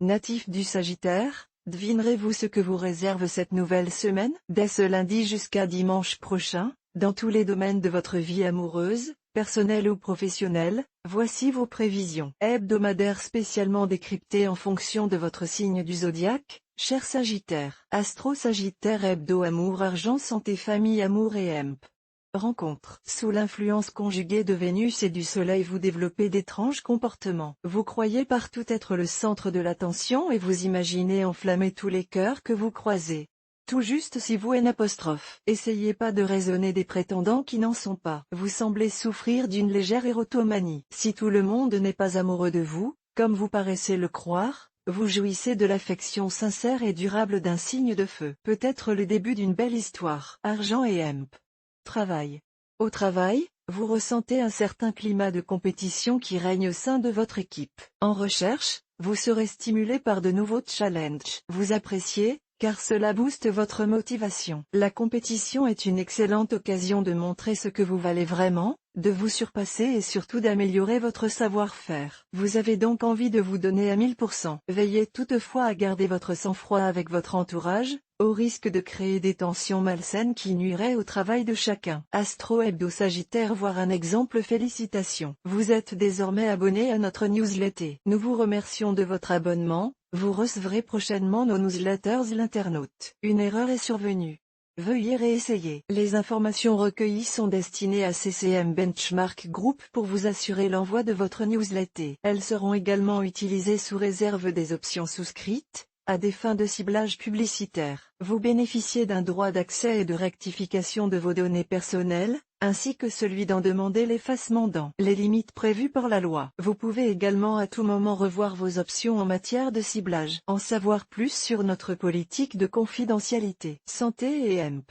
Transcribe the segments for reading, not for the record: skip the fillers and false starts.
Natif du Sagittaire, devinerez-vous ce que vous réserve cette nouvelle semaine? Dès ce lundi jusqu'à dimanche prochain, dans tous les domaines de votre vie amoureuse, personnelle ou professionnelle, voici vos prévisions hebdomadaires spécialement décryptées en fonction de votre signe du zodiaque, cher Sagittaire. Astro Sagittaire hebdo amour argent santé famille amour et emp. Rencontre. Sous l'influence conjuguée de Vénus et du Soleil vous développez d'étranges comportements. Vous croyez partout être le centre de l'attention et vous imaginez enflammer tous les cœurs que vous croisez. Tout juste si vous n'. Essayez pas de raisonner des prétendants qui n'en sont pas. Vous semblez souffrir d'une légère érotomanie. Si tout le monde n'est pas amoureux de vous, comme vous paraissez le croire, vous jouissez de l'affection sincère et durable d'un signe de feu. Peut-être le début d'une belle histoire. Argent et emp. Travail. Au travail, vous ressentez un certain climat de compétition qui règne au sein de votre équipe. En recherche, vous serez stimulé par de nouveaux challenges. Vous appréciez, car cela booste votre motivation. La compétition est une excellente occasion de montrer ce que vous valez vraiment, de vous surpasser et surtout d'améliorer votre savoir-faire. Vous avez donc envie de vous donner à 1000%. Veillez toutefois à garder votre sang-froid avec votre entourage, au risque de créer des tensions malsaines qui nuiraient au travail de chacun. Astro Hebdo Sagittaire voir un exemple. Félicitations. Vous êtes désormais abonné à notre newsletter. Nous vous remercions de votre abonnement, vous recevrez prochainement nos newsletters. L'internaute. Une erreur est survenue. Veuillez réessayer. Les informations recueillies sont destinées à CCM Benchmark Group pour vous assurer l'envoi de votre newsletter. Elles seront également utilisées sous réserve des options souscrites, à des fins de ciblage publicitaire. Vous bénéficiez d'un droit d'accès et de rectification de vos données personnelles, ainsi que celui d'en demander l'effacement dans les limites prévues par la loi. Vous pouvez également à tout moment revoir vos options en matière de ciblage. En savoir plus sur notre politique de confidentialité. Santé et emp.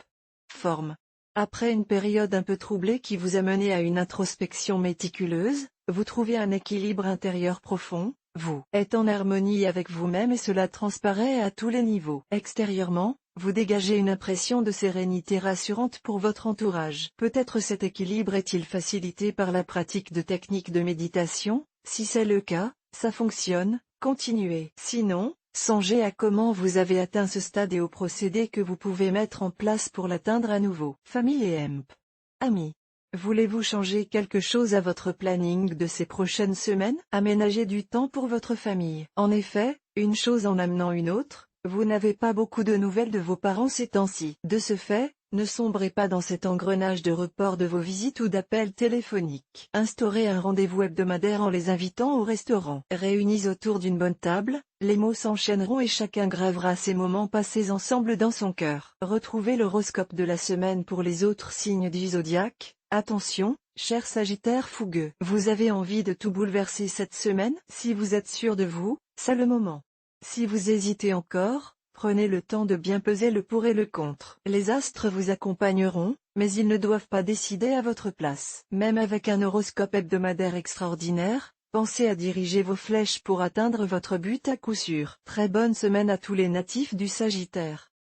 Forme. Après une période un peu troublée qui vous a mené à une introspection méticuleuse, vous trouvez un équilibre intérieur profond. Vous êtes en harmonie avec vous-même et cela transparaît à tous les niveaux. Extérieurement, vous dégagez une impression de sérénité rassurante pour votre entourage. Peut-être cet équilibre est-il facilité par la pratique de techniques de méditation? Si c'est le cas, ça fonctionne, continuez. Sinon, songez à comment vous avez atteint ce stade et aux procédés que vous pouvez mettre en place pour l'atteindre à nouveau. Famille et emp. Amis. Voulez-vous changer quelque chose à votre planning de ces prochaines semaines? Aménagez du temps pour votre famille. En effet, une chose en amenant une autre, vous n'avez pas beaucoup de nouvelles de vos parents ces temps-ci. De ce fait, ne sombrez pas dans cet engrenage de report de vos visites ou d'appels téléphoniques. Instaurez un rendez-vous hebdomadaire en les invitant au restaurant. Réunis autour d'une bonne table, les mots s'enchaîneront et chacun gravera ces moments passés ensemble dans son cœur. Retrouvez l'horoscope de la semaine pour les autres signes du zodiaque. Attention, cher Sagittaire fougueux. Vous avez envie de tout bouleverser cette semaine? Si vous êtes sûr de vous, c'est le moment. Si vous hésitez encore, prenez le temps de bien peser le pour et le contre. Les astres vous accompagneront, mais ils ne doivent pas décider à votre place. Même avec un horoscope hebdomadaire extraordinaire, pensez à diriger vos flèches pour atteindre votre but à coup sûr. Très bonne semaine à tous les natifs du Sagittaire.